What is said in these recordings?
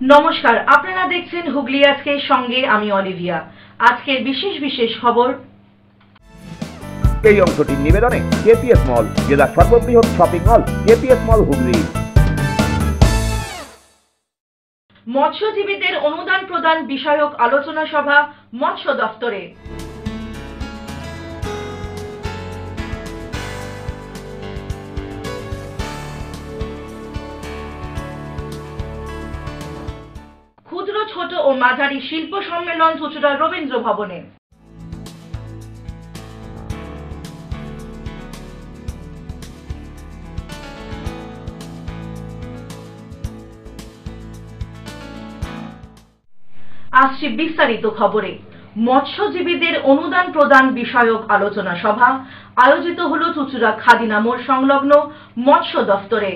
নমস্কার, আপনারা দেখছেন হুগলি আজকের সঙ্গে আমি অলিভিয়া। আজকের বিশেষ বিশেষ খবর। এই অংশটির নিবেদনে কেপিএস মল, জেলার সর্ববৃহৎ শপিং মল কেপিএস মল হুগলি। মৎস্যজীবীদের অনুদান প্রদান বিষয়ক আলোচনা সভা মৎস্য দফতরে। ক্ষুদ্র, ছোট ও মাঝারি শিল্প সম্মেলন চুঁচুড়া রবীন্দ্র ভবনে। আসছি বিস্তারিত খবরে। মৎস্যজীবীদের অনুদান প্রদান বিষয়ক আলোচনা সভা আয়োজিত হলো চুঁচুড়া খাদিনা মোড় সংলগ্ন মৎস্য দফতরে।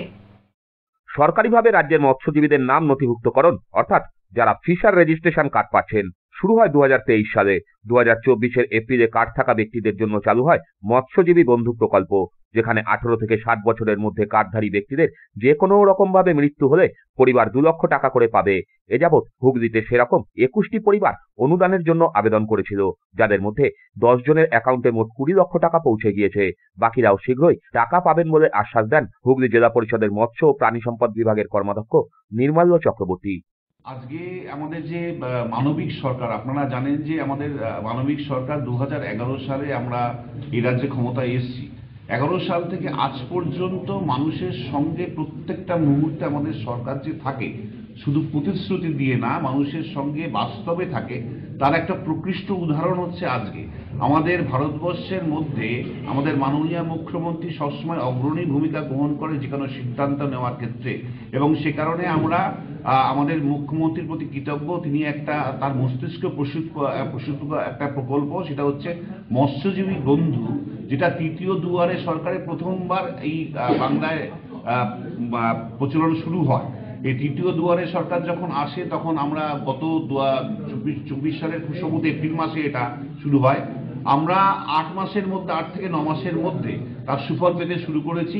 সরকারিভাবে রাজ্যের মৎস্যজীবীদের নাম নথিভুক্তকরণ অর্থাৎ যারা ফিশার রেজিস্ট্রেশন কার্ড পাচ্ছেন শুরু হয় 2023 সালে। 2024-এর এপ্রিলে কার্ড থাকা ব্যক্তিদের জন্য চালু হয় মৎস্যজীবী বন্ধু প্রকল্প, যেখানে 18 থেকে 60 বছরের মধ্যে কার্ডধারী ব্যক্তিদের যে কোনো রকমভাবে মৃত্যু হলে পরিবার 2 লক্ষ টাকা করে পাবে। এ যাবৎ হুগলিতে সেরকম 21টি পরিবার অনুদানের জন্য আবেদন করেছিল, যাদের মধ্যে 10 জনের অ্যাকাউন্টে মোট 20 লক্ষ টাকা পৌঁছে গিয়েছে। বাকিরাও শীঘ্রই টাকা পাবেন বলে আশ্বাস দেন হুগলি জেলা পরিষদের মৎস্য ও প্রাণী সম্পদ বিভাগের কর্মাধ্যক্ষ নির্মাল্য চক্রবর্তী। আজকে আমাদের যে মানবিক সরকার, আপনারা জানেন যে আমাদের মানবিক সরকার 2011 সালে আমরা এই রাজ্যে ক্ষমতায় এসেছি। 11 সাল থেকে আজ পর্যন্ত মানুষের সঙ্গে প্রত্যেকটা মুহূর্তে আমাদের সরকার যে থাকে, শুধু প্রতিশ্রুতি দিয়ে না, মানুষের সঙ্গে বাস্তবে থাকে, তার একটা প্রকৃষ্ট উদাহরণ হচ্ছে আজকে আমাদের ভারতবর্ষের মধ্যে আমাদের মাননীয় মুখ্যমন্ত্রী সবসময় অগ্রণী ভূমিকা গ্রহণ করে যে কোনো সিদ্ধান্ত নেওয়ার ক্ষেত্রে, এবং সে কারণে আমরা আমাদের মুখ্যমন্ত্রীর প্রতি কৃতজ্ঞ। তিনি তার মস্তিষ্ক প্রসূত একটা প্রকল্প, সেটা হচ্ছে মৎস্যজীবী বন্ধু, যেটা তৃতীয় দুয়ারে সরকারে প্রথমবার এই বাংলায় প্রচলন শুরু হয়। এই তৃতীয় দুয়ারে সরকার যখন আসে তখন আমরা গত 2024 সালের খুব সম্ভবত এপ্রিল মাসে এটা শুরু হয়। আমরা 8 মাসের মধ্যে, 8 থেকে 9 মাসের মধ্যে তার সুফল পেতে শুরু করেছি।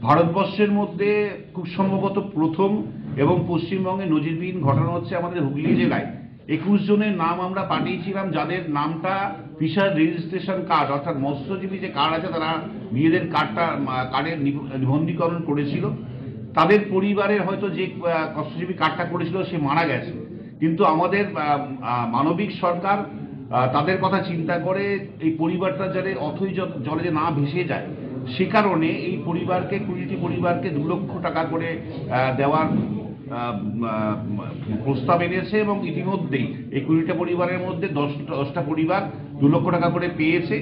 ভারতবর্ষের মধ্যে খুব সম্ভবত প্রথম এবং পশ্চিমবঙ্গে নজিরবিহীন ঘটনা হচ্ছে আমাদের হুগলি জেলায় 21 জনের নাম আমরা পাঠিয়েছিলাম, যাদের নামটা ফিশার রেজিস্ট্রেশন কার্ড অর্থাৎ মৎস্যজীবী যে কার্ড আছে, তারা নিজেদের কার্ডের নিবন্ধীকরণ করেছিল। তাদের পরিবারের হয়তো যে মৎস্যজীবী কার্ডটা করেছিল সে মারা গেছে, কিন্তু আমাদের মানবিক সরকার তাদের কথা চিন্তা করে এই পরিবারটা যাতে অথই জলে যে না ভেসে যায়, সে কারণে এই পরিবারকে 20টি পরিবারকে 2 লক্ষ টাকা করে দেওয়ার প্রস্তাব এনেছে, এবং ইতিমধ্যেই এই 20টা পরিবারের মধ্যে 10টা পরিবার 2 লক্ষ টাকা করে পেয়েছে।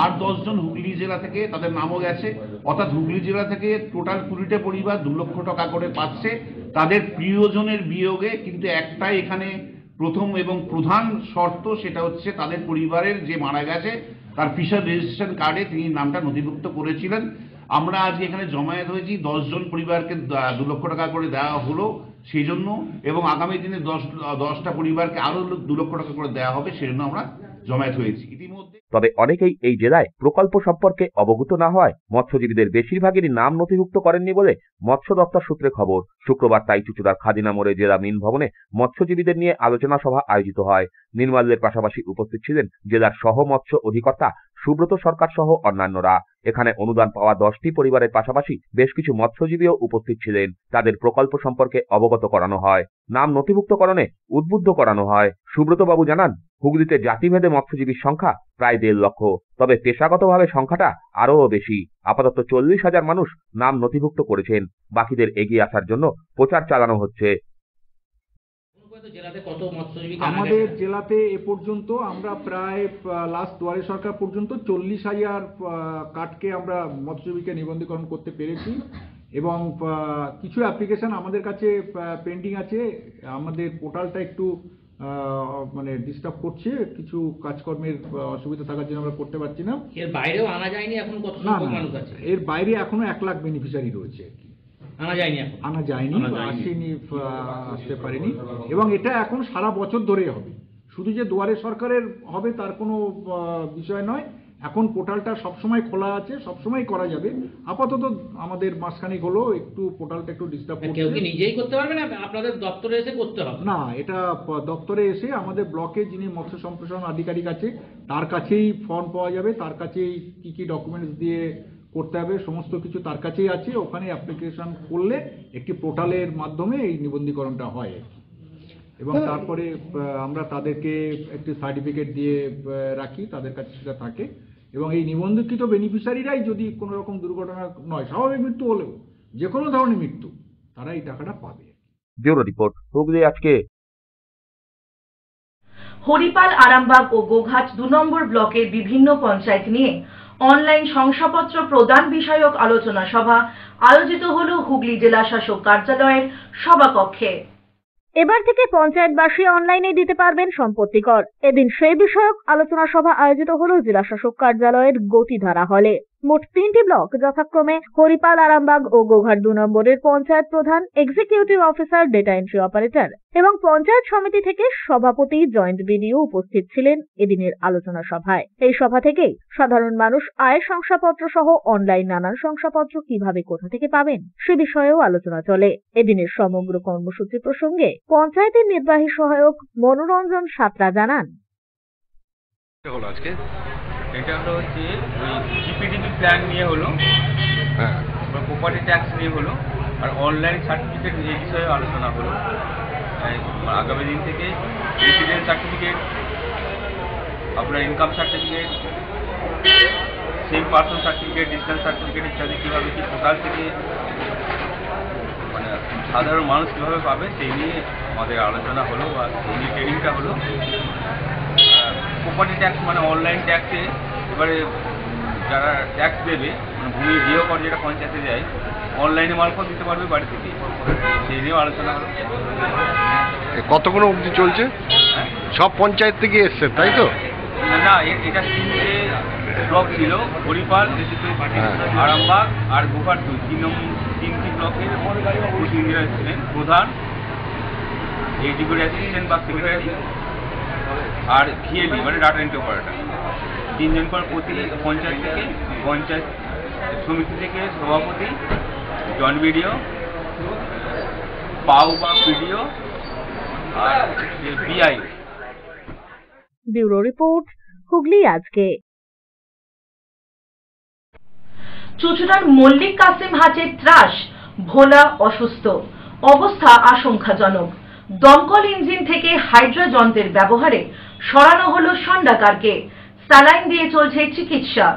আর 10 জন হুগলি জেলা থেকে তাদের নামও গেছে, অর্থাৎ হুগলি জেলা থেকে টোটাল 20টা পরিবার 2 লক্ষ টাকা করে পাচ্ছে তাদের প্রিয়জনের বিয়োগে। কিন্তু একটাই এখানে প্রথম এবং প্রধান শর্ত, সেটা হচ্ছে তাদের পরিবারের যে মারা গেছে তার ফিশার রেজিস্ট্রেশন কার্ডে তিনি নামটা নথিভুক্ত করেছিলেন। আমরা আজকে এখানে জমায়েত হয়েছি, 10 জন পরিবারকে 2 লক্ষ টাকা করে দেওয়া হলো সেই জন্য, এবং আগামী দিনে 10টা পরিবারকে আরো 2 লক্ষ টাকা করে দেওয়া হবে সেই জন্য আমরা জমায়েত হয়েছি ইতিমধ্যে। তবে অনেকেই এই জেলায় প্রকল্প সম্পর্কে অবগত না হওয়ায় মৎস্যজীবীদের বেশিরভাগেরই নাম নথিভুক্ত করেননি বলে মৎস্য দপ্তর সূত্রে খবর। শুক্রবার তাই চুঁচুড়ার খাদিনা মোড়ে জেলা মিন ভবনে মৎস্যজীবীদের নিয়ে আলোচনা সভা আয়োজিত হয়। নির্মাল্যের পাশাপাশি উপস্থিত ছিলেন জেলার সহ মৎস্য অধিকর্তা সুব্রত সরকার সহ অন্যান্যরা। এখানে অনুদান পাওয়া 10টি পরিবারের পাশাপাশি বেশ কিছু মৎস্যজীবীও উপস্থিত ছিলেন। তাদের প্রকল্প সম্পর্কে অবগত করানো হয়, নাম নথিভুক্তকরণে উদ্বুদ্ধ করানো হয়। সুব্রত বাবু জানান, হুগলিতে জাতিভেদে মৎস্যজীবীর সংখ্যা প্রায় 1.5 লক্ষ, তবে পেশাগতভাবে সংখ্যাটা আরও বেশি। আপাতত 40,000 মানুষ নাম নথিভুক্ত করেছেন, বাকিদের এগিয়ে আসার জন্য প্রচার চালানো হচ্ছে। আমাদের জেলাতে এ পর্যন্ত আমরা প্রায় লাস্ট দুয়ারে সরকার পর্যন্ত 40,000 কার্ডকে আমরা মৎস্যজীবীকে নিবন্ধীকরণ করতে পেরেছি, এবং কিছু অ্যাপ্লিকেশন আমাদের কাছে পেন্ডিং আছে। আমাদের পোর্টালটা একটু মানে ডিস্টার্ব করছে, কিছু কাজকর্মের অসুবিধা থাকার জন্য আমরা করতে পারছি না। এর বাইরেও আনা যায়নি এখন, কত সংখ্যক মানুষ আছে? এর বাইরে এখনো 1 লাখ বেনিফিশিয়ারি রয়েছে, আনা যায়নি, আসেনি, আসতে পারেনি, এবং এটা এখন সারা বছর ধরে হবে। শুধু যে দুয়ারে সরকারের হবে তার কোনো বিষয় নয়, এখন পোর্টালটা সবসময় খোলা আছে, সবসময় করা যাবে। আপাতত আমাদের মাসখানেক হলো একটু পোর্টালটা একটু ডিস্টার্ব করছে। কেউ কি নিজেই করতে পারবে না, আপনাদের দপ্তরে এসে করতে হবে? না, এটা দপ্তরে এসে আমাদের ব্লকে যিনি মৎস্য সম্প্রসারণ আধিকারিক আছে তার কাছেই ফর্ম পাওয়া যাবে, তার কাছেই কি কি ডকুমেন্টস দিয়ে করতে হবে সমস্ত কিছু তার কাছেই আছে। ওখানে অ্যাপ্লিকেশন করলে একটি পোর্টালের মাধ্যমে এই নিবন্ধীকরণটা হয় এবং তারপরে আমরা তাদেরকে একটি সার্টিফিকেট দিয়ে রাখি, তাদের কাছে সেটা থাকে এবং এই নিবন্ধিত বেনিফিশিয়ারিরাই যদি কোনো রকম দুর্ঘটনা নয়, স্বাভাবিক মৃত্যু হলেও যে কোনো ধরনের মৃত্যু, তারা এই টাকাটা পাবে। ব্যুরো রিপোর্ট, হুগলি আজকে। হরিপাল, আরামবাগ ও গোঘাট 2 নম্বর ব্লকের বিভিন্ন পঞ্চায়েত নিয়ে অনলাইন শংসাপত্র প্রদান বিষয়ক আলোচনা সভা আয়োজিত হল হুগলি জেলা শাসক কার্যালয়ের সভাকক্ষে। এবার থেকে পঞ্চায়েতবাসী অনলাইনে দিতে পারবেন সম্পত্তি কর। এদিন সেই বিষয়ক আলোচনা সভা আয়োজিত হল জেলা শাসক কার্যালয়ের গতিধারা হলে। মোট 3টি ব্লক যথাক্রমে হরিপাল, আরামবাগ ও গোঘাট 2 নম্বরের পঞ্চায়েত প্রধান, executive officer, data entry operator এবং পঞ্চায়েত সমিতি থেকে সভাপতি, জয়েন্ট বিডিও উপস্থিত ছিলেন এদিনের আলোচনা সভায়। এই সভা থেকেই সাধারণ মানুষ আয় শংসাপত্র সহ অনলাইন নানান শংসাপত্র কিভাবে কোথা থেকে পাবেন সে বিষয়েও আলোচনা চলে। এদিনের সমগ্র কর্মসূচি প্রসঙ্গে পঞ্চায়েতের নির্বাহী সহায়ক মনোরঞ্জন সাঁতরা জানান, এটা হচ্ছে ওই জিপিডিপি প্ল্যান নিয়ে হলো, প্রপার্টি ট্যাক্স নিয়ে হলো, আর অনলাইন সার্টিফিকেট এই বিষয়ে আলোচনা হলো। আগামী দিন থেকে রেসিডেন্স সার্টিফিকেট, আপনার income certificate, same person certificate, distance certificate ইত্যাদি কীভাবে কি পোর্টাল থেকে মানে সাধারণ মানুষ কীভাবে পাবে সেই নিয়ে আমাদের আলোচনা হলো বা সেই নিয়ে ট্রেনিংটা হলো। প্রপার্টি ট্যাক্স মানে অনলাইন ট্যাক্সে এবারে যারা ট্যাক্স দেবে, মানে ভূমি গৃহকর যেটা পঞ্চায়েতে যায়, অনলাইনে মারফত দিতে পারবে বাড়ি থেকে, সেই নিয়েও আলোচনা হলো। কতগুলো অবধি চলছে? সব পঞ্চায়েত থেকে এসছে তাই তো? না, এটা 3টে ব্লক ছিল, হরিপাল, আরামবাগ আর গোঘাট 3টি ব্লকের প্রতিনিধিরা এসেছিলেন, প্রধান, এক্সিকিউটিভ অ্যাসিস্ট্যান্ট বা সেক্রেটারি আর ভিএলই মানে ডাটা এন্ট্রি অপারেটর, 3 জন করে প্রতি পঞ্চায়েত থেকে, পঞ্চায়েত সমিতি থেকে সভাপতি, জয়েন্ট বিডিও, পাও বা পিডিও আর বিআই। ব্যুরো রিপোর্ট, হুগলি আজকে। চুঁচুড়ার মল্লিক কাসিম হাটের ত্রাস, ভোলা অসুস্থ, অবস্থা আশঙ্কাজনক। দমকল ইঞ্জিন থেকে হাইড্রা যন্ত্রের ব্যবহারে সরানো হলো ষণ্ডাকারকে, স্যালাইন দিয়ে চলছে চিকিৎসা।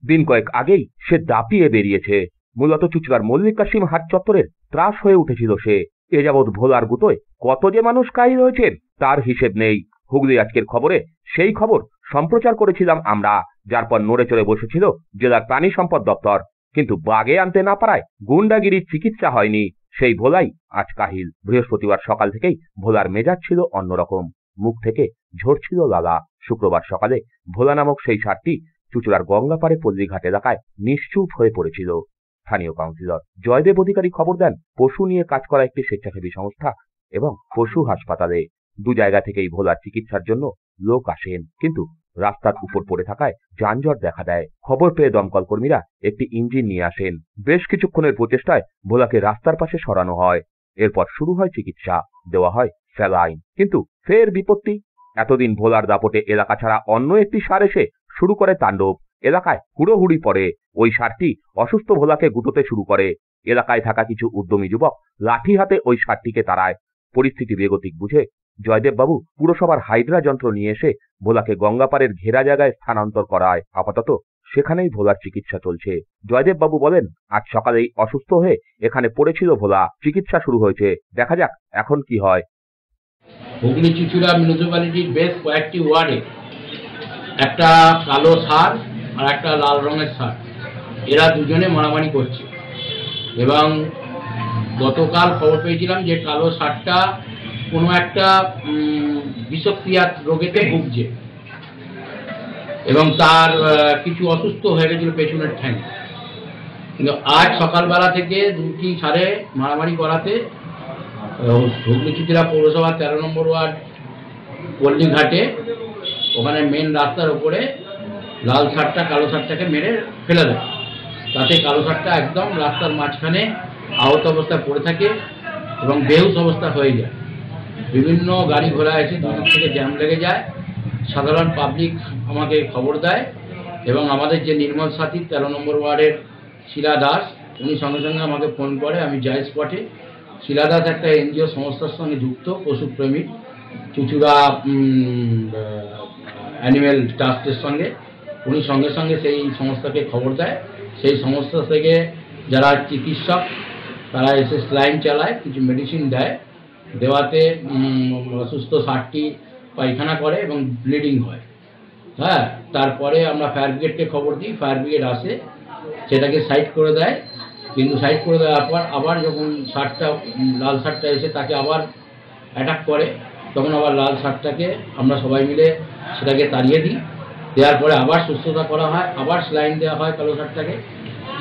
দিন কয়েক আগেই সে দাপিয়ে বেরিয়েছে। মূলত চুঁচুড়ার মল্লিক কাসিম হাট চত্বরের ত্রাস হয়ে উঠেছিল সে। এ যাবৎ ভোলার গুতোয় কত যে মানুষ কাহিল হয়েছেন তার হিসেব নেই। হুগলি আজকের খবরে সেই খবর সম্প্রচার করেছিলাম আমরা, যার পর নড়ে চড়ে বসেছিল জেলার প্রাণী সম্পদ দপ্তর। কিন্তু বাগে আনতে না পারায় গুন্ডাগিরির চিকিৎসা হয়নি। সেই ভোলাই আজ কাহিল। বৃহস্পতিবার সকাল থেকেই ভোলার মেজাজ ছিল অন্যরকম, মুখ থেকে ঝরছিল লালা। শুক্রবার সকালে ভোলা নামক সেই ষাঁড়টি চুঁচুড়ার গঙ্গাপাড়ে পল্লীঘাট এলাকায় নিশ্চুপ হয়ে পড়েছিল। স্থানীয় কাউন্সিলর জয়দেব অধিকারী খবর দেন পশু নিয়ে কাজ করা একটি স্বেচ্ছাসেবী সংস্থা এবং পশু হাসপাতালে। 2 জায়গা থেকেই ভোলার চিকিৎসার জন্য লোক আসেন, কিন্তু রাস্তার উপর পড়ে থাকায় যানজট দেখা দেয়। খবর পেয়ে দমকল কর্মীরা একটি ইঞ্জিন নিয়ে আসেন। বেশ কিছুক্ষণের প্রচেষ্টায় ভোলাকে রাস্তার পাশে সরানো হয়। এরপর শুরু হয় চিকিৎসা, দেওয়া হয় স্যালাইন। কিন্তু ফের বিপত্তি। এতদিন ভোলার দাপটে এলাকা ছাড়া অন্য একটি ষাঁড় এসে শুরু করে তাণ্ডব। এলাকায় হুড়োহুড়ি পড়ে। ওই ষাঁড়টি অসুস্থ ভোলাকে গুঁতোতে শুরু করে। এলাকায় থাকা কিছু উদ্যমী যুবক লাঠি হাতে ওই ষাঁড়টিকে তাড়ায়। পরিস্থিতি বেগতিক বুঝে জয়দেব বাবু পুরসভার হাইড্রা যন্ত্র নিয়ে এসে ভোলাকে গঙ্গাপাড়ের ঘেরা জায়গায় স্থানান্তর করায়। আপাতত সেখানেই ভোলার চিকিৎসা চলছে। জয়দেব বাবু বলেন, আজ সকালেই অসুস্থ হয়ে এখানে পড়েছিল ভোলা, চিকিৎসা শুরু হয়েছে, দেখা যাক এখন কি হয়। হুগলি চুঁচুড়া মিউনিসিপ্যালিটির বেশ কয়েকটি ওয়ার্ডে একটা কালো ষাঁড় আর একটা লাল রঙের ষাঁড়, এরা দুজনে মারামারি করছে এবং গতকাল খবর পেয়েছিলাম যে কালো ষাঁড়টা কোনো একটা বিষক্রিয়া রোগেতে ভুগছে এবং তার কিছু অসুস্থ হয়ে গেছিল পেছনের ঠ্যাং। কিন্তু আজ সকালবেলা থেকে 2টি ষাঁড়ে মারামারি করাতে হুগলি চুঁচুড়া পৌরসভা 13 নম্বর ওয়ার্ড পল্লীঘাটে, ওখানে মেন রাস্তার ওপরে লাল ষাঁড়টা কালো ষাঁড়টাকে মেরে ফেলে দেয়, তাতে কালো ষাঁড়টা একদম রাস্তার মাঝখানে আহত অবস্থায় পড়ে থাকে এবং বেহুশ অবস্থা হয়ে যায়। বিভিন্ন গাড়ি ঘোড়া এসে দুদিক থেকে জ্যাম লেগে যায়। সাধারণ পাবলিক আমাকে খবর দেয় এবং আমাদের যে নির্মল সাথী 13 নম্বর ওয়ার্ডের শিলা দাস, উনি সঙ্গে সঙ্গে আমাকে ফোন করে, আমি যাই স্পটে। শিলা দাস একটা এনজিও সংস্থার সঙ্গে যুক্ত, পশুপ্রেমী, চুচুড়া অ্যানিম্যাল ট্রাস্টের সঙ্গে। উনি সঙ্গে সঙ্গে সেই সংস্থাকে খবর দেয়। সেই সংস্থা থেকে যারা চিকিৎসক তারা এসে স্লাইন চালায়, কিছু মেডিসিন দেয়, দেওয়াতে অসুস্থ ষাঁড়টি পায়খানা করে এবং ব্লিডিং হয়। হ্যাঁ, তারপরে আমরা ফায়ার ব্রিগেডকে খবর দিই, ফায়ার ব্রিগেড আসে, সেটাকে সাইড করে দেয়। কিন্তু সাইড করে দেওয়ার পর আবার যখন ষাঁড়টা লাল ষাঁড়টা এসে তাকে আবার অ্যাটাক করে, তখন আবার লাল ষাঁড়টাকে আমরা সবাই মিলে সেটাকে তাড়িয়ে দিই। দেওয়ার পরে আবার সুস্থতা করা হয়, আবার স্লাইন দেওয়া হয় কালো ষাঁড়টাকে।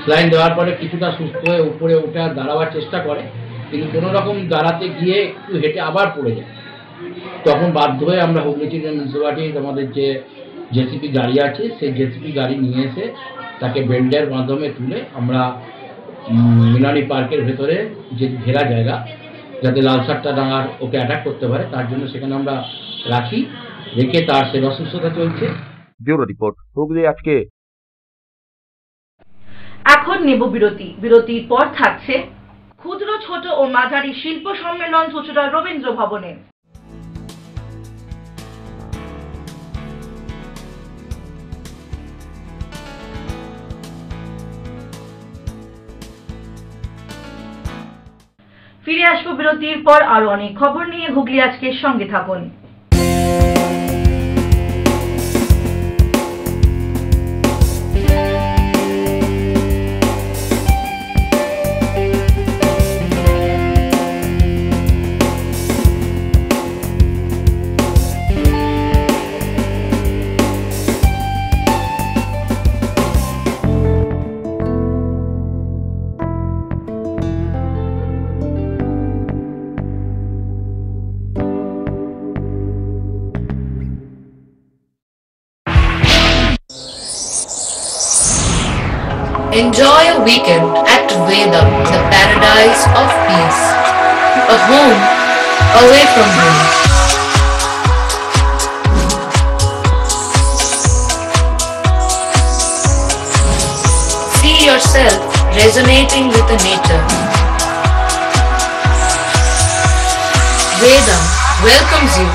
স্লাইন দেওয়ার পরে কিছুটা সুস্থ হয়ে উপরে উঠে দাঁড়াবার চেষ্টা করে, কিন্তু কোনো রকম দাঁড়াতে গিয়ে একটু হেঁটে আবার পড়ে যায়। তখন বাধ্য হয়ে আমরা হুগলি মিউনিসিপ্যালিটির আমাদের যে জেসিপি গাড়ি আছে, সেই জেসিপি গাড়ি নিয়ে এসে তাকে বেল্টের মাধ্যমে তুলে আমরা মিনানি পার্কের ভেতরে যে ঘেরা জায়গা, যাতে লাল ষাঁড়টা ডাঙার ওকে অ্যাটাক করতে পারে, তার জন্য সেখানে আমরা রাখি, রেখে তার সেবা শুশ্রূষা চলছে। ব্যুরো রিপোর্ট, হুগলি আজকে। এখন নেব বিরতি। বিরতির পর থাকছে ক্ষুদ্র, ছোট ও মাঝারি শিল্প সম্মেলন চুঁচুড়ার রবীন্দ্র ভবনে। ফিরে আসবো বিরতির পর আরো অনেক খবর নিয়ে। হুগলি আজকের সঙ্গে থাকুন। Enjoy a weekend at Vedam, the paradise of peace. A home away from home. See yourself resonating with the nature. Vedam welcomes you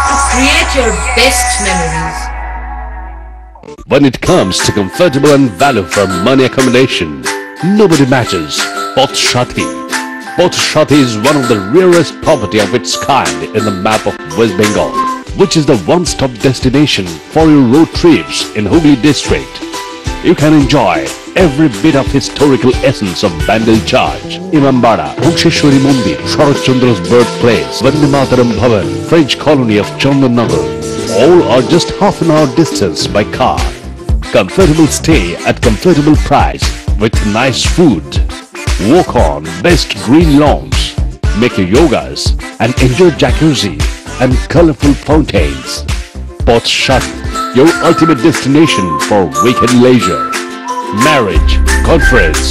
to create your best memories. When it comes to comfortable and value for money accommodation, nobody matches Pothshati. Pothshati is one of the rarest property of its kind in the map of West Bengal, which is the one-stop destination for your road trips in Hooghly district. You can enjoy every bit of historical essence of Bandel Church, Imambara, Bhuksheshwari Mandir, Sharat Chandra's birthplace, Vande Mataram Bhavan, French colony of Chandannagar. All are just half an hour distance by car. Comfortable stay at comfortable price with nice food. Walk on best green lawns, make your yogas and enjoy jacuzzi and colorful fountains. Pothshati, your ultimate destination for weekend leisure. Marriage, conference,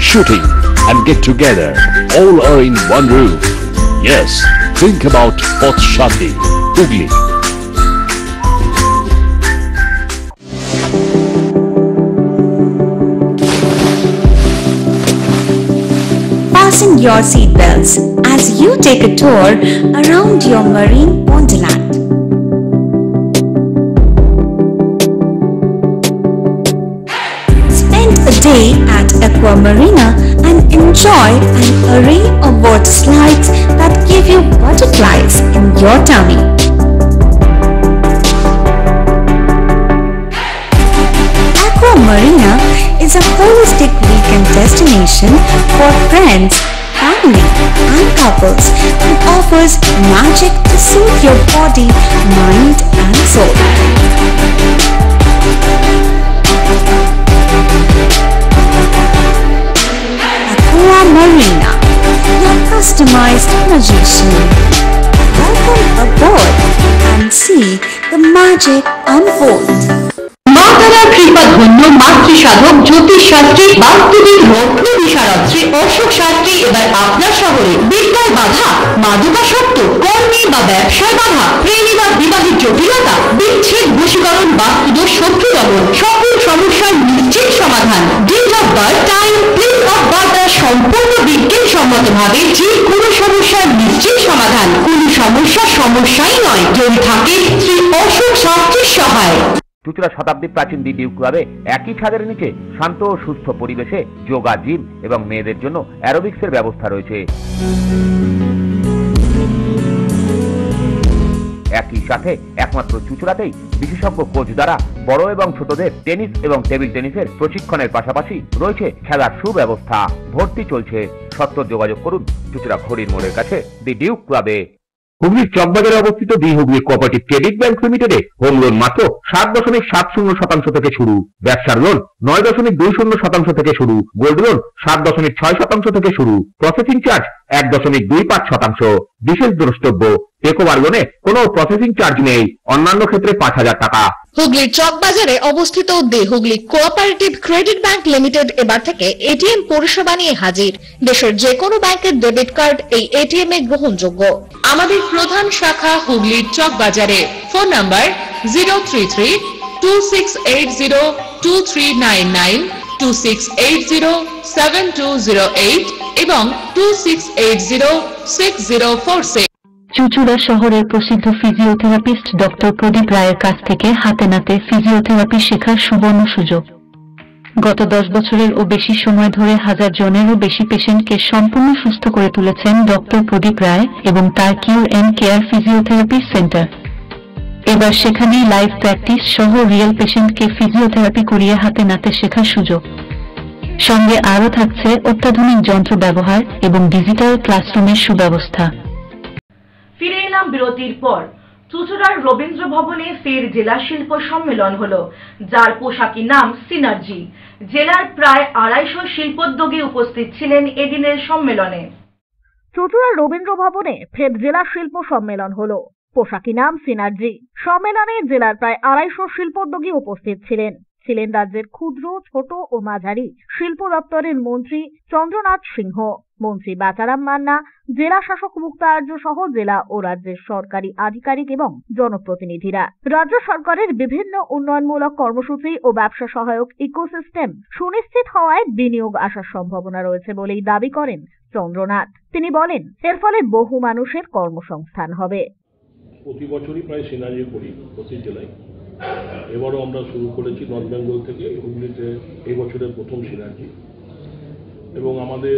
shooting and get together all are in one roof. Yes, think about Pothshati, Hooghly. Fasten your seatbelts as you take a tour around your marine wonderland. Spend a day at Aqua Marina and enjoy an array of water slides that give you butterflies in your tummy. Aqua Marina is a holistic weekend destination for friends, family and couples and offers magic to soothe your body, mind and soul. Aqua Marina, your customized magician. Welcome aboard and see the magic unfold. মহারাজার কৃপাধন্য মাতৃসাধক জ্যোতিষশাস্ত্রী বাস্তুবিদ রত্ন বিশারদ শ্রী অশোক শাস্ত্রী এবার আপনার শহরে বিদ্যায় বাধা, মাদকাসক্ত, কর্মে বা ব্যবসায় বাধা, প্রেমী বা বিবাহের জটিলতা, বিচ্ছেদ, বশীকরণ, বাস্তুদোষ, শত্রু দমন, সকল সমস্যার নিশ্চিত সমাধান। Date of birth, time, place of birth দ্বারা সম্পূর্ণ বিজ্ঞানসম্মতভাবে যে কোনো সমস্যার নিশ্চিত সমাধান। কোন সমস্যাই নয় যদি থাকে শ্রী অশোক শাস্ত্রীর সহায়। চুঁচুড়া শতাব্দী প্রাচীন দি ডিউ ক্লাবে একই ছাদের নিচে শান্ত ও সুস্থ পরিবেশে যোগা, জিম এবং মেয়েদের জন্য অ্যারোবিক্সের ব্যবস্থা রয়েছে। একই সাথে একমাত্র চুঁচুড়াতেই বিশেষজ্ঞ কোচ দ্বারা বড় এবং ছোটদের টেনিস এবং টেবিল টেনিসের প্রশিক্ষণের পাশাপাশি রয়েছে খেলার সুব্যবস্থা। ভর্তি চলছে। সত্তর যোগাযোগ করুন চুঁচুড়া ঘড়ির মোড়ের কাছে দি ডিউ ক্লাবে। হুগলির চকবাজারে অবস্থিত the Hooghly cooperative credit bank লিমিটেডে হোম লোন মাত্র 7.70% থেকে শুরু, ব্যবসার লোন 9.20% থেকে শুরু, গোল্ড লোন 7.6% থেকে শুরু, প্রসেসিং চার্জ 1.25%। বিশেষ দ্রষ্টব্য, টেকওভার লোনে কোনো প্রসেসিং চার্জ নেই, অন্যান্য ক্ষেত্রে 5,000 টাকা। হুগলির চকবাজারে অবস্থিত the Hooghly cooperative credit bank limited এবার থেকে এটিএম পরিষেবা নিয়ে হাজির। দেশের যে কোনো ব্যাংকের ডেবিট কার্ড এই এটিএম এ গ্রহণযোগ্য। আমাদের প্রধান শাখা হুগলির চকবাজারে। ফোন নাম্বার 033-2680-2399, 2680-7208 এবং 2680-6046। চুঁচুড়া শহরের প্রসিদ্ধ ফিজিওথেরাপিস্ট ডক্টর প্রদীপ রায়ের কাছ থেকে হাতে নাতে ফিজিওথেরাপি শেখার সুবর্ণ সুযোগ। গত 10 বছরের ও বেশি সময় ধরে 1000 জনেরও বেশি পেশেন্টকে সম্পূর্ণ সুস্থ করে তুলেছেন ডক্টর প্রদীপ রায় এবং তার কিউর এন্ড কেয়ার ফিজিওথেরাপি সেন্টার। এবার সেখানেই লাইভ প্র্যাকটিস সহ রিয়েল পেশেন্টকে ফিজিওথেরাপি করিয়ে হাতে নাতে শেখার সুযোগ। সঙ্গে আরও থাকছে অত্যাধুনিক যন্ত্র ব্যবহার এবং ডিজিটাল ক্লাসরুমের সুব্যবস্থা। ফিরে এলাম বিরতির পর। চুঁচুড়ার রবীন্দ্র ভবনে ফের জেলা শিল্প সম্মেলন হলো, যার পোশাকি নাম সিনার্জি। জেলার প্রায় 250 শিল্পোদ্যোগী উপস্থিত ছিলেন এদিনের সম্মেলনে। চুঁচুড়ার রবীন্দ্র ভবনে ফের জেলা শিল্প সম্মেলন হলো, পোশাকি নাম সিনার্জি। সম্মেলনে জেলার প্রায় 250 শিল্পোদ্যোগী উপস্থিত ছিলেন রাজ্যের ক্ষুদ্র, ছোট ও মাঝারি শিল্প দপ্তরের মন্ত্রী চন্দ্রনাথ সিংহ, মন্ত্রী বাচারাম মান্না, জেলা শাসক মুক্তা আর্য সহ জেলা ও রাজ্যের সরকারি আধিকারিক এবং জনপ্রতিনিধিরা। রাজ্য সরকারের বিভিন্ন উন্নয়নমূলক কর্মসূচি ও ব্যবসা সহায়ক ইকোসিস্টেম সুনিশ্চিত হওয়ায় বিনিয়োগ আসার সম্ভাবনা রয়েছে বলেই দাবি করেন চন্দ্রনাথ। তিনি বলেন, এর ফলে বহু মানুষের কর্মসংস্থান হবে। প্রতি বছরই প্রায় সিনার্জি করি প্রতি জেলায়। এবারও আমরা শুরু করেছি নর্থ বেঙ্গল থেকে, হুগলিতে এই বছরের প্রথম সিনার্জি। এবং আমাদের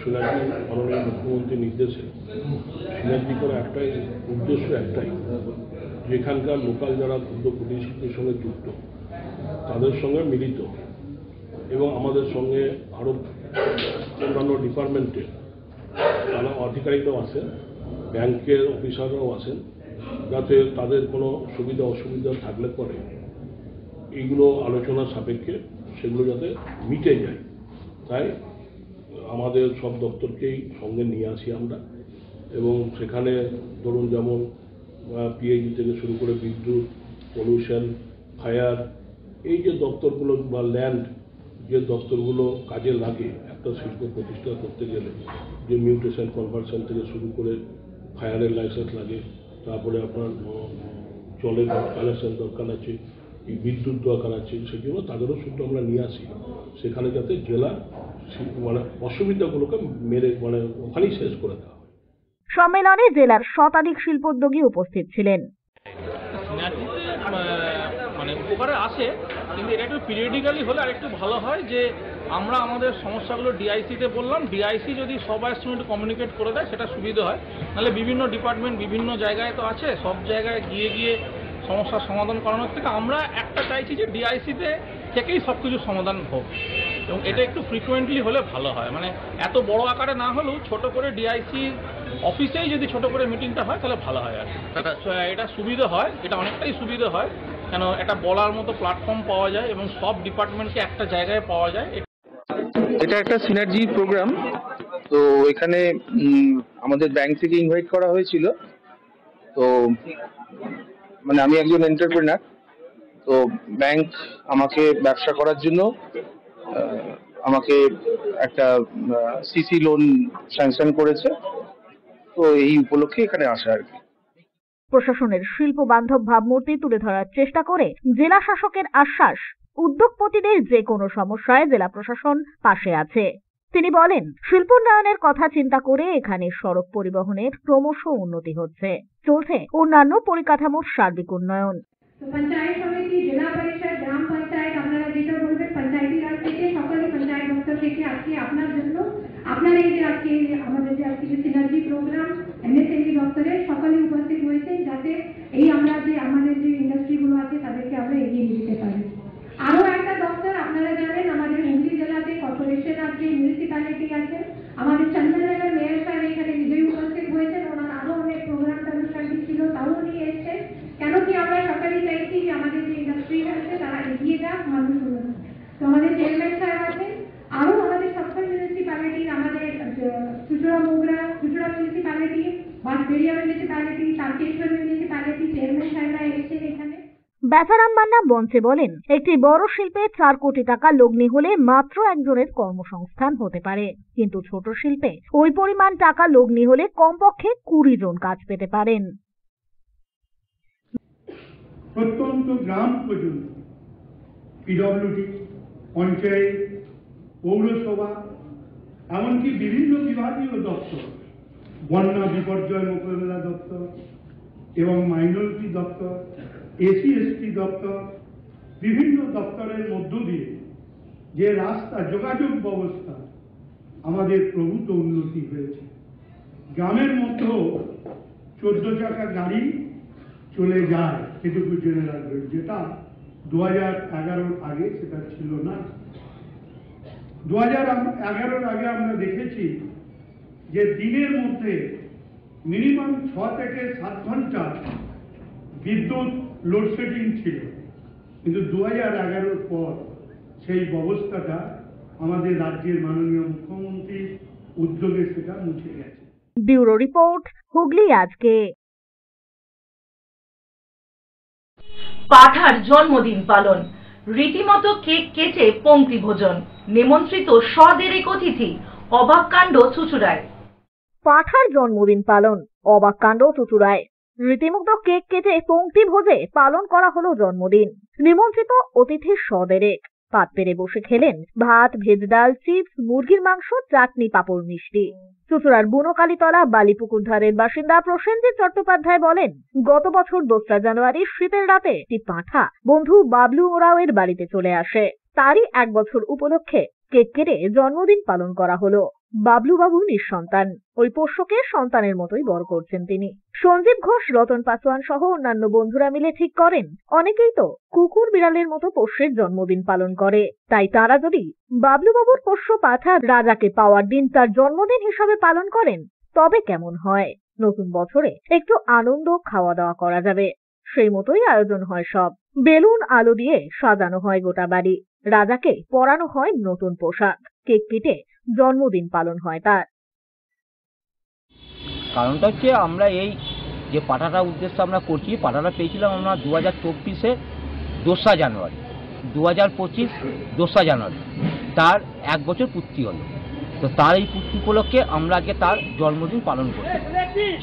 সিনার্জি মাননীয় মুখ্যমন্ত্রীর নির্দেশে সিনার্জি করা একটাই উদ্দেশ্য, একটাই যেখানকার লোকাল যারা ক্ষুদ্র কুটির সঙ্গে যুক্ত তাদের সঙ্গে মিলিত এবং আমাদের সঙ্গে আরও অন্যান্য ডিপার্টমেন্টের তারা আধিকারিকরাও আসেন, ব্যাংকের অফিসাররাও আসেন, যাতে তাদের কোনো সুবিধা অসুবিধা থাকলে পরে এইগুলো আলোচনার সাপেক্ষে সেগুলো যাতে মিটে যায়। তাই আমাদের সব দপ্তরকেই সঙ্গে নিয়ে আসি আমরা এবং সেখানে ধরুন যেমন পিএইচডি থেকে শুরু করে বিদ্যুৎ, পলিউশন, ফায়ার, এই যে দপ্তরগুলো বা ল্যান্ড যে দপ্তরগুলো কাজে লাগে একটা শিল্প প্রতিষ্ঠা করতে গেলে, যে মিউটেশন কনভার্সন থেকে শুরু করে ফায়ারের লাইসেন্স লাগে, তারপরে আপনার জলের কানেকশন দরকার আছে, এই বিদ্যুৎ দরকার আছে, সেগুলো তাদেরও শুধু আমরা নিয়ে আসি সেখানে যাতে জেলা মানে অসুবিধাগুলোকে ওখানেই শেষ করে দেওয়া হয়। সম্মেলনে জেলার শতাধিক শিল্পোদ্যোগী উপস্থিত ছিলেন। মানে উপকারে আসে, কিন্তু এটা একটু পিরিয়ডিক্যালি হলে আর একটু ভালো হয় যে আমরা আমাদের সমস্যাগুলো ডিআইসিতে বললাম, ডিআইসি যদি সবার সঙ্গে কমিউনিকেট করে দেয় সেটা সুবিধা হয়। নাহলে বিভিন্ন ডিপার্টমেন্ট বিভিন্ন জায়গায় তো আছে, সব জায়গায় গিয়ে সমস্যার সমাধান করানোর থেকে আমরা একটা চাইছি যে ডিআইসিতে থেকেই সব কিছু সমাধান হোক এবং এটা একটু ফ্রিকুয়েন্টলি হলে ভালো হয়। মানে এত বড় আকারে না হলেও ছোট করে ডিআইসি অফিসেই যদি ছোট করে মিটিংটা হয় তাহলে ভালো হয়। আর এটা সুবিধা হয়, এটা অনেকটাই সুবিধা হয়, কেন এটা বলার মতো প্ল্যাটফর্ম পাওয়া যায় এবং সব ডিপার্টমেন্টকে একটা জায়গায় পাওয়া যায়। এটা একটা সিনার্জি প্রোগ্রাম, তো এখানে আমাদের ব্যাংক থেকে ইনভাইট করা হয়েছিল। তো মানে আমি একজন এন্টারপ্রেনার, তো ব্যাংক আমাকে ব্যবসা করার জন্য আমাকে একটা সিসি লোন স্যাংশন করেছে, তো এই উপলক্ষে এখানে আসা আর কি। প্রশাসনের শিল্প বান্ধব ভাবমূর্তি তুলে ধরার চেষ্টা করে জেলা শাসকের আশ্বাস, উদ্যোগপতিদের যে কোনো সমস্যায় জেলা প্রশাসন পাশে আছে। তিনি বলেন, শিল্পোন্নয়নের কথা চিন্তা করে এখানে সড়ক পরিবহনের ক্রমশ উন্নতি হচ্ছে, চলছে অন্যান্য পরিকাঠামোর সার্বিক উন্নয়ন। পঞ্চায়েত সমিতি, জেলা পরিষদ, গ্রাম পঞ্চায়েত, আপনারা যেটা বলবেন পঞ্চায়েতি রাজ থেকে সকলে পঞ্চায়েত দপ্তর থেকে আজকে আপনার জন্য, আপনার এই যে আজকে আমাদের যে আজকে সিনার্জি প্রোগ্রাম এমএসএমই দপ্তরে সকলে উপস্থিত হয়েছেন, যাতে এই আমরা যে আমাদের যে ইন্ডাস্ট্রিগুলো আছে তাদেরকে আমরা এগিয়ে নিতে পারি। আরো একটা দপ্তর আপনারা জানেন, আমাদের হুগলি জেলাতে কর্পোরেশন আছে, মিউনিসিপ্যালিটি আছে, আমাদের চন্দননগর মেয়র সাহেব এখানে নিজেই উপস্থিত হয়েছেন, ওনার আরো অনেক প্রোগ্রাম অনুষ্ঠান ছিল তাও নিয়ে এসছেন। কেন কি আমরা সকালে চাইছি যে আমাদের যে ইন্ডাস্ট্রি আছে তারা এগিয়ে যাক, মানুষ উন্নত। তো আমাদের চেয়ারম্যান সাহেব আছেন, আরো আমাদের সবকটা মিউনিসিপ্যালিটির, আমাদের Chuchura Mogra, Chuchura municipality, Bansberia municipality, Tarakeswar municipality chairman সাহেবরা এসছেন এখানে। ব্যথারাম মান্না মঞ্চে বলেন, একটি বড় শিল্পে 4 কোটি টাকা লগ্নি হলে মাত্র একজনের কর্মসংস্থান হতে পারে, কিন্তু ছোট শিল্পে ওই পরিমাণ টাকা লগ্নি হলে কমপক্ষে 20 জন কাজ পেতে পারেন। প্রত্যন্ত গ্রাম পর্যন্ত পিডব্লিউডি, পঞ্চায়েত, পৌরসভা, এমনকি বিভিন্ন বিভাগীয় দপ্তর, বন্যা বিপর্যয় মোকাবিলা দপ্তর এবং মাইনরিটি দপ্তর, এসসি/এসটি দপ্তর, বিভিন্ন দপ্তরের মধ্য দিয়ে যে রাস্তা যোগাযোগ ব্যবস্থা আমাদের প্রভূত উন্নতি হয়েছে। গ্রামের মধ্যেও 14 চাকা গাড়ি চলে যায়, এটুকু জেনে রাখবেন, যেটা 2011 আগে সেটা ছিল না। 2011 আগে আমরা দেখেছি যে দিনের মধ্যে মিনিমাম 6 থেকে 7 ঘন্টা বিদ্যুৎ লোডশেডিং ছিল, কিন্তু 2011 পর সেই ব্যবস্থাটা আমাদের রাজ্যের মাননীয় মুখ্যমন্ত্রীর উদ্যোগে সেটা মুছে গেছে। ব্যুরো রিপোর্ট, হুগলি আজকে। পাঠার জন্মদিন পালন, রীতিমতো কেক কেটে পংক্তি ভোজন, নিমন্ত্রিত সদেরিক অতিথি, অবাক কাণ্ড চুচুড়ায়। পাঠার জন্মদিন পালন, অবাক কাণ্ড চুচুড়ায়। রীতিমুগ্ধ কেক কেটে পংক্তি ভোজে পালন করা হলো জন্মদিন। নিমন্ত্রিত অতিথির সদেরেক পাত পেরে বসে খেলেন ভাত, ভেজ ডাল, চিপস, মুরগির মাংস, চাটনি, পাঁপড়, মিষ্টি। চুচুড়ার বুনোকালীতলা বালিপুকুর ধারের বাসিন্দা প্রসেনজিৎ চট্টোপাধ্যায় বলেন, গত বছর 2রা জানুয়ারি শীতের রাতে একটি পাঁঠা বন্ধু বাবলু ওরাওয়ের বাড়িতে চলে আসে। তারই 1 বছর উপলক্ষে কেক কেটে জন্মদিন পালন করা হলো। বাবলু বাবু নিঃসন্তান, ওই পোষ্যকে সন্তানের মতোই বড় করছেন তিনি। সঞ্জীব ঘোষ, রতন পাসওয়ান সহ অন্যান্য বন্ধুরা মিলে ঠিক করেন, অনেকেই তো কুকুর বিড়ালের মতো পোষ্যের জন্মদিন পালন করে, তাই তারা যদি বাবলু বাবুর পোষ্য পাঠা রাজাকে পাওয়ার দিন তার জন্মদিন হিসাবে পালন করেন তবে কেমন হয়? নতুন বছরে একটু আনন্দ, খাওয়া দাওয়া করা যাবে। সেই মতোই আয়োজন হয় সব। বেলুন আলো দিয়ে সাজানো হয় গোটা বাড়ি, রাজাকে পরানো হয় নতুন পোশাক, কেক কেটে জন্মদিন পালন হয় তার। কারণটা হচ্ছে আমরা এই যে পাঠাটার উদ্দেশ্যে আমরা করছি, পাঠাটা পেয়েছিলাম আমরা 2024-এ 2রা জানুয়ারি, 2025 2রা জানুয়ারি, তার 1 বছর পূর্তি হলো। তো তার এই পূর্তি উপলক্ষে আমরা আজকে তার জন্মদিন পালন করি।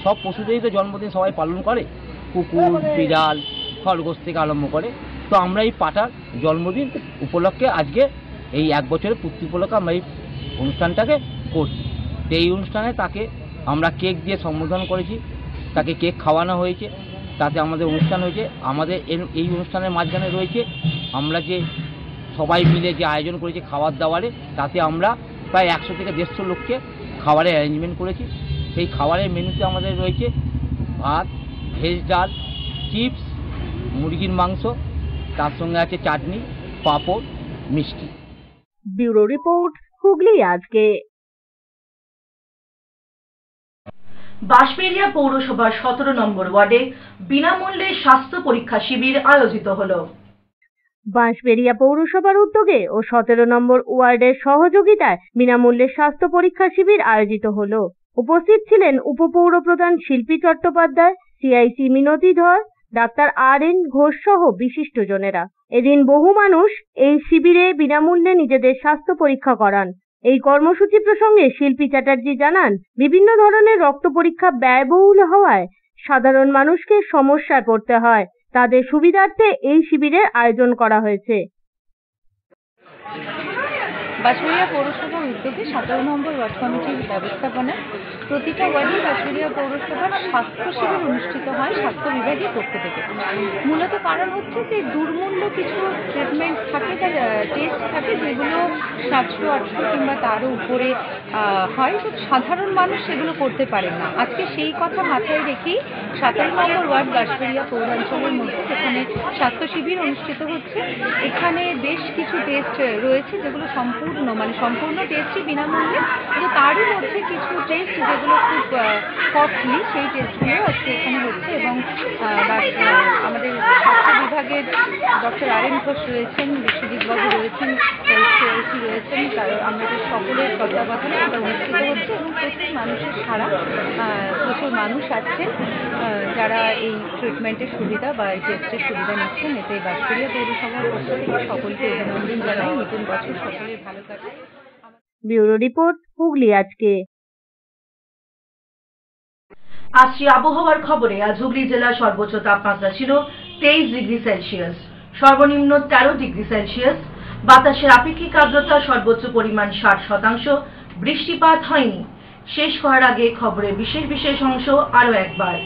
সব পশুদেরই তো জন্মদিন সবাই পালন করে, কুকুর, বিড়াল, খরগোশ থেকে আরম্ভ করে। তো আমরা এই পাঠার জন্মদিন উপলক্ষে আজকে এই 1 বছরের পূর্তি উপলক্ষে আমরা এই অনুষ্ঠানটাকে করছি। তো এই অনুষ্ঠানে তাকে আমরা কেক দিয়ে সম্বোধন করেছি, তাকে কেক খাওয়ানো হয়েছে, তাতে আমাদের অনুষ্ঠান হয়েছে। আমাদের এই অনুষ্ঠানের মাঝখানে রয়েছে আমরা যে সবাই মিলে যে আয়োজন করেছি খাবার দাবারে, তাতে আমরা প্রায় 100 থেকে 150 লোককে খাবারের অ্যারেঞ্জমেন্ট করেছি। সেই খাবারের মেনুতে আমাদের রয়েছে ভাত, ভেজ ডাল, চিপস, মুরগির মাংস, তার সঙ্গে আছে চাটনি, পাঁপড়, মিষ্টি। ব্যুরো রিপোর্ট, হুগলি আজকে। বাঁশবেড়িয়া পৌরসভার 17 নম্বর ওয়ার্ডে বিনামূল্যে স্বাস্থ্য পরীক্ষা শিবির আয়োজিত হলো। বাঁশবেড়িয়া পৌরসভার উদ্যোগে ও 17 নম্বর ওয়ার্ডের সহযোগিতায় বিনামূল্যে স্বাস্থ্য পরীক্ষা শিবির আয়োজিত হলো। উপস্থিত ছিলেন উপপৌর প্রধান শিল্পী চট্টোপাধ্যায়, সিআইসি মিনতি ধর, ডাক্তার RN ঘোষ সহ বিশিষ্টজনেরা। এদিন বহু মানুষ এই শিবিরে বিনামূল্যে নিজেদের স্বাস্থ্য পরীক্ষা করান। এই কর্মসূচি প্রসঙ্গে শিল্পী চ্যাটার্জি জানান, বিভিন্ন ধরনের রক্ত পরীক্ষা ব্যয়বহুল হওয়ায় সাধারণ মানুষকে সমস্যায় পড়তে হয়। তাদের সুবিধার্থে এই শিবিরের আয়োজন করা হয়েছে। বাঁশবেড়িয়া পৌরসভার উদ্যোগে 17 নম্বর ওয়ার্ড কমিটির ব্যবস্থাপনায় প্রতিটা ওয়ার্ডে বাঁশবেড়িয়া পৌরসভার স্বাস্থ্য শিবির অনুষ্ঠিত হয় স্বাস্থ্য বিভাগের পক্ষ থেকে। মূলত কারণ হচ্ছে যে দুর্মূল্য কিছু ট্রিটমেন্ট থাকে বা টেস্ট থাকে যেগুলো 700-800 কিংবা তারও উপরে হয়, তো সাধারণ মানুষ সেগুলো করতে পারেন না। আজকে সেই কথা মাথায় রেখেই 17 নম্বর ওয়ার্ড বাঁশবেড়িয়া পৌরাঞ্চলের মধ্যে যেখানে স্বাস্থ্য শিবির অনুষ্ঠিত হচ্ছে, এখানে বেশ কিছু টেস্ট রয়েছে যেগুলো সম্পূর্ণ টেস্টই বিনামূল্যে, কিন্তু তারই মধ্যে কিছু টেস্ট যেগুলো খুব কস্টলি, সেই টেস্টগুলো আজকে এখানে হচ্ছে। এবং আমাদের স্বাস্থ্য বিভাগের ডক্টর RN ঘোষ রয়েছেন, বিশ্বজিৎবাবু রয়েছেন, হেলথ রয়েছেন, আমাদের সকলের তত্ত্বাবধানে এটা অনুষ্ঠিত হচ্ছে এবং প্রচুর মানুষের সারা, প্রচুর মানুষ আসছেন যারা এই ট্রিটমেন্টের সুবিধা বা এই টেস্টের সুবিধা নিচ্ছেন। এতে বাঁশবেড়িয়া পৌরসভার পক্ষ থেকে সকলকে অভিনন্দন জানাই। নতুন বছর সকলের ভালো কাটে। ব্যুরো রিপোর্ট, হুগলি আজকে। আসছি আবহাওয়ার খবরে। আজ হুগলি জেলার সর্বোচ্চ তাপমাত্রা ছিল 23 ডিগ্রি সেলসিয়াস, সর্বনিম্ন 13 ডিগ্রি সেলসিয়াস। বাতাসের আপেক্ষিক আর্দ্রতা সর্বোচ্চ পরিমাণ 60%। বৃষ্টিপাত হয়নি। শেষ হওয়ার আগে খবরের বিশেষ অংশ আরো একবার।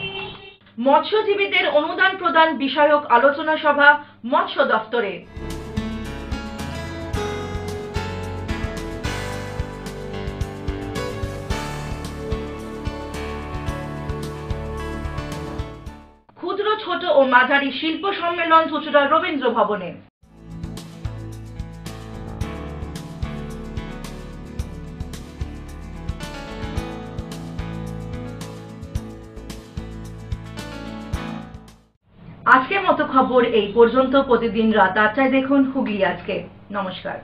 মৎস্যজীবীদের অনুদান প্রদান বিষয়ক আলোচনা সভা মৎস্য দফতরে। ক্ষুদ্র, ছোট ও মাঝারি শিল্প সম্মেলন চুঁচুড়ার রবীন্দ্র ভবনে। আজকের মতো খবর এই পর্যন্ত। প্রতিদিন রাত 8টায় দেখুন হুগলি আজকে। নমস্কার।